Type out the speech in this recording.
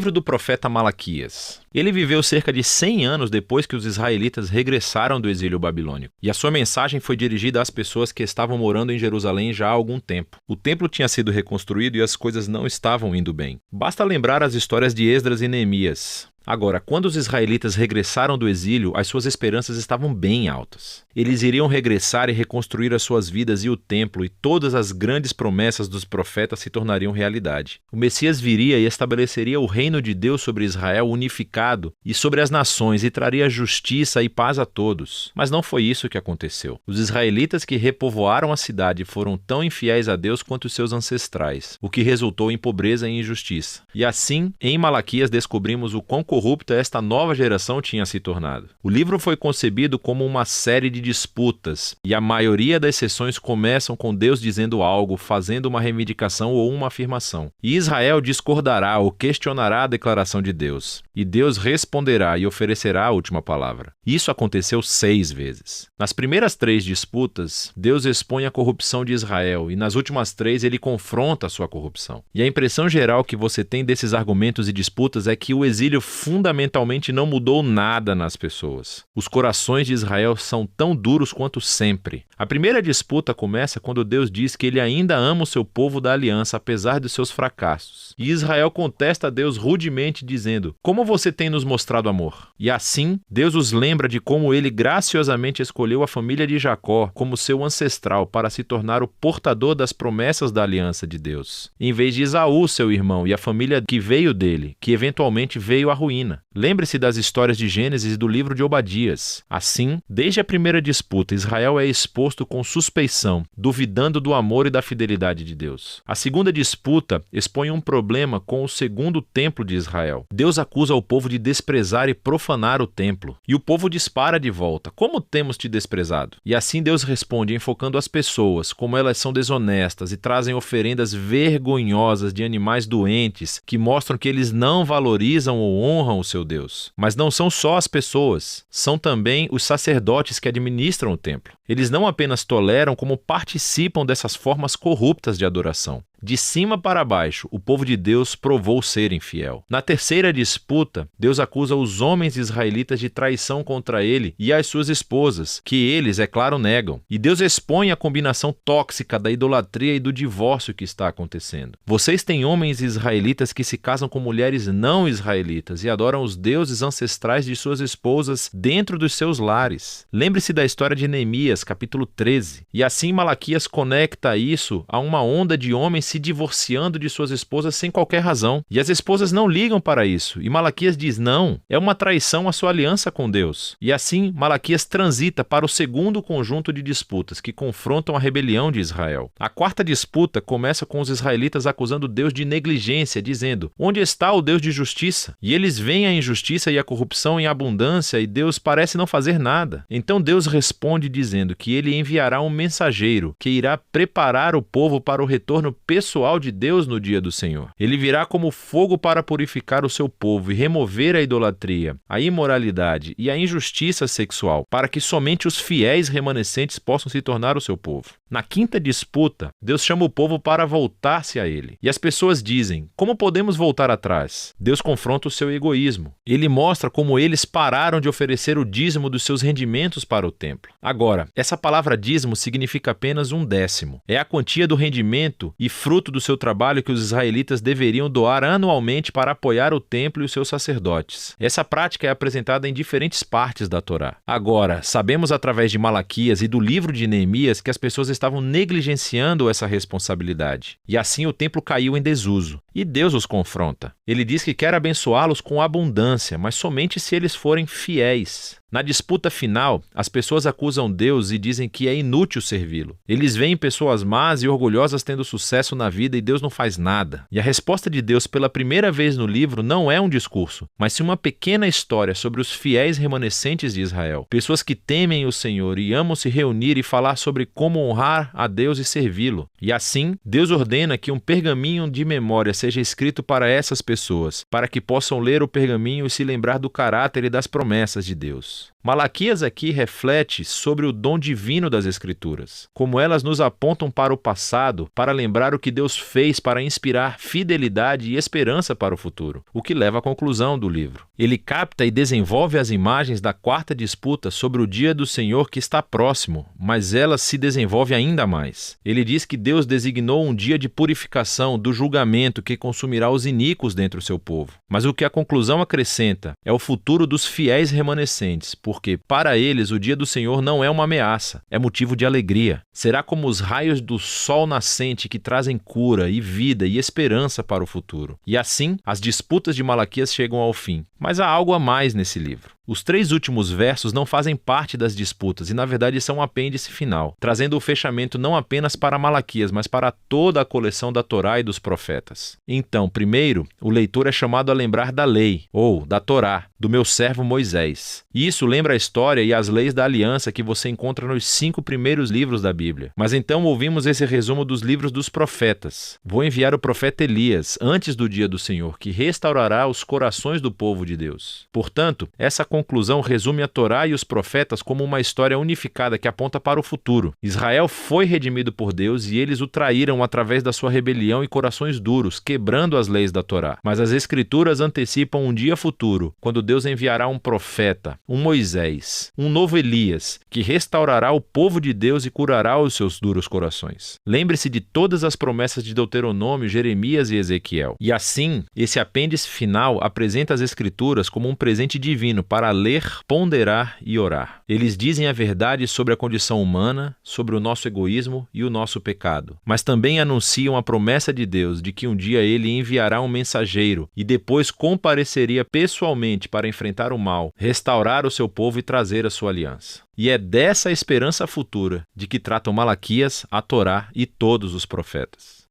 Livro do profeta Malaquias. Ele viveu cerca de 100 anos depois que os israelitas regressaram do exílio babilônico, e a sua mensagem foi dirigida às pessoas que estavam morando em Jerusalém já há algum tempo. O templo tinha sido reconstruído e as coisas não estavam indo bem. Basta lembrar as histórias de Esdras e Neemias. Agora, quando os israelitas regressaram do exílio, as suas esperanças estavam bem altas. Eles iriam regressar e reconstruir as suas vidas e o templo, e todas as grandes promessas dos profetas se tornariam realidade. O Messias viria e estabeleceria o reino de Deus sobre Israel unificado e sobre as nações, e traria justiça e paz a todos. Mas não foi isso que aconteceu. Os israelitas que repovoaram a cidade foram tão infiéis a Deus quanto seus ancestrais, o que resultou em pobreza e injustiça. E assim, em Malaquias descobrimos o quão corrupta esta nova geração tinha se tornado. O livro foi concebido como uma série de disputas, e a maioria das sessões começam com Deus dizendo algo, fazendo uma reivindicação ou uma afirmação. E Israel discordará ou questionará a declaração de Deus. E Deus responderá e oferecerá a última palavra. Isso aconteceu 6 vezes. Nas primeiras 3 disputas, Deus expõe a corrupção de Israel, e nas últimas 3 ele confronta a sua corrupção. E a impressão geral que você tem desses argumentos e disputas é que o exílio fundamentalmente não mudou nada nas pessoas. Os corações de Israel são tão duros quanto sempre. A primeira disputa começa quando Deus diz que ele ainda ama o seu povo da aliança, apesar de seus fracassos. E Israel contesta a Deus rudemente, dizendo: "Como você tem nos mostrado amor?" E assim, Deus os lembra de como ele graciosamente escolheu a família de Jacó como seu ancestral para se tornar o portador das promessas da aliança de Deus, em vez de Esaú, seu irmão, e a família que veio dele, que eventualmente veio à ruína. Lembre-se das histórias de Gênesis e do livro de Obadias. Assim, desde a primeira disputa, Israel é exposto com suspeição, duvidando do amor e da fidelidade de Deus. A segunda disputa expõe um problema com o segundo templo de Israel. Deus acusa o povo de desprezar e profanar o templo. E o povo dispara de volta: "Como temos te desprezado?" E assim Deus responde enfocando as pessoas, como elas são desonestas e trazem oferendas vergonhosas de animais doentes que mostram que eles não valorizam ou honram o seu Deus. Mas não são só as pessoas, são também os sacerdotes que administram o templo. Eles não apenas toleram, como participam dessas formas corruptas de adoração. De cima para baixo, o povo de Deus provou ser infiel. Na terceira disputa, Deus acusa os homens israelitas de traição contra ele e as suas esposas, que eles, é claro, negam. E Deus expõe a combinação tóxica da idolatria e do divórcio que está acontecendo. Vocês têm homens israelitas que se casam com mulheres não israelitas e adoram os deuses ancestrais de suas esposas dentro dos seus lares. Lembre-se da história de Neemias, capítulo 13. E assim Malaquias conecta isso a uma onda de homens se divorciando de suas esposas sem qualquer razão. E as esposas não ligam para isso. E Malaquias diz: não, é uma traição à sua aliança com Deus. E assim, Malaquias transita para o segundo conjunto de disputas que confrontam a rebelião de Israel. A quarta disputa começa com os israelitas acusando Deus de negligência, dizendo: onde está o Deus de justiça? E eles veem a injustiça e a corrupção em abundância e Deus parece não fazer nada. Então Deus responde dizendo que ele enviará um mensageiro que irá preparar o povo para o retorno pessoal de Deus no dia do Senhor. Ele virá como fogo para purificar o seu povo e remover a idolatria, a imoralidade e a injustiça sexual, para que somente os fiéis remanescentes possam se tornar o seu povo. Na quinta disputa, Deus chama o povo para voltar-se a ele. E as pessoas dizem: como podemos voltar atrás? Deus confronta o seu egoísmo. Ele mostra como eles pararam de oferecer o dízimo dos seus rendimentos para o templo. Agora, essa palavra dízimo significa apenas 1/10. É a quantia do rendimento e fruto do seu trabalho que os israelitas deveriam doar anualmente para apoiar o templo e os seus sacerdotes. Essa prática é apresentada em diferentes partes da Torá. Agora, sabemos através de Malaquias e do livro de Neemias que as pessoas estavam negligenciando essa responsabilidade. E assim o templo caiu em desuso. E Deus os confronta. Ele diz que quer abençoá-los com abundância, mas somente se eles forem fiéis. Na disputa final, as pessoas acusam Deus e dizem que é inútil servi-lo. Eles veem pessoas más e orgulhosas tendo sucesso na vida e Deus não faz nada. E a resposta de Deus pela primeira vez no livro não é um discurso, mas sim uma pequena história sobre os fiéis remanescentes de Israel. Pessoas que temem o Senhor e amam se reunir e falar sobre como honrar a Deus e servi-lo. E assim, Deus ordena que um pergaminho de memória seja escrito para essas pessoas, para que possam ler o pergaminho e se lembrar do caráter e das promessas de Deus. Malaquias aqui reflete sobre o dom divino das Escrituras, como elas nos apontam para o passado para lembrar o que Deus fez para inspirar fidelidade e esperança para o futuro, o que leva à conclusão do livro. Ele capta e desenvolve as imagens da quarta disputa sobre o dia do Senhor que está próximo, mas ela se desenvolve ainda mais. Ele diz que Deus designou um dia de purificação do julgamento que consumirá os iníquos dentre o seu povo. Mas o que a conclusão acrescenta é o futuro dos fiéis remanescentes, porque para eles o dia do Senhor não é uma ameaça, é motivo de alegria. Será como os raios do sol nascente que trazem cura e vida e esperança para o futuro. E assim, as disputas de Malaquias chegam ao fim. Mas há algo a mais nesse livro. Os 3 últimos versos não fazem parte das disputas e, na verdade, são um apêndice final, trazendo o fechamento não apenas para Malaquias, mas para toda a coleção da Torá e dos profetas. Então, primeiro, o leitor é chamado a lembrar da lei, ou da Torá, do meu servo Moisés. E isso lembra a história e as leis da aliança que você encontra nos 5 primeiros livros da Bíblia. Mas então ouvimos esse resumo dos livros dos profetas. Vou enviar o profeta Elias antes do dia do Senhor, que restaurará os corações do povo de Deus. Portanto, essa conclusão resume a Torá e os profetas como uma história unificada que aponta para o futuro. Israel foi redimido por Deus e eles o traíram através da sua rebelião e corações duros, quebrando as leis da Torá. Mas as Escrituras antecipam um dia futuro, quando Deus enviará um profeta, um Moisés, um novo Elias, que restaurará o povo de Deus e curará os seus duros corações. Lembre-se de todas as promessas de Deuteronômio, Jeremias e Ezequiel. E assim, esse apêndice final apresenta as Escrituras como um presente divino para ler, ponderar e orar. Eles dizem a verdade sobre a condição humana, sobre o nosso egoísmo e o nosso pecado, mas também anunciam a promessa de Deus de que um dia ele enviará um mensageiro e depois compareceria pessoalmente para enfrentar o mal, restaurar o seu povo e trazer a sua aliança. E é dessa esperança futura de que tratam Malaquias, a Torá e todos os profetas.